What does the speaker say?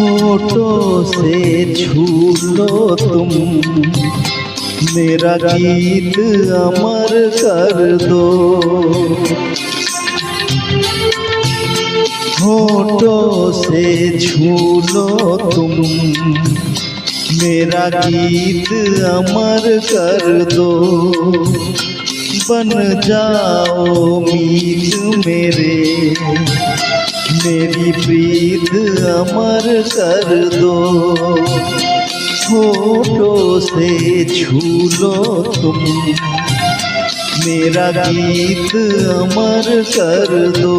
होठों से छू लो तुम, मेरा गीत अमर कर दो। होठों से छू लो तुम, मेरा गीत अमर कर दो। बन जाओ मीत मेरे, मेरी प्रीत अमर कर दो। होठों से छू लो तुम, मेरा गीत अमर कर दो।